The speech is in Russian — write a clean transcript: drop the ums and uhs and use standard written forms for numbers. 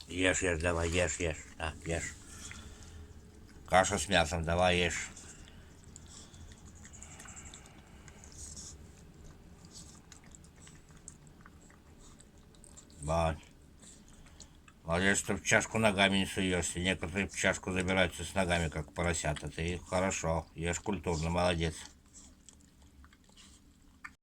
Ешь, ешь, давай, ешь, ешь. Да, ешь. Каша с мясом, давай ешь. Вот. Молодец, что в чашку ногами не суешься. Некоторые в чашку забираются с ногами, как поросята. Ты хорошо, ешь культурно, молодец.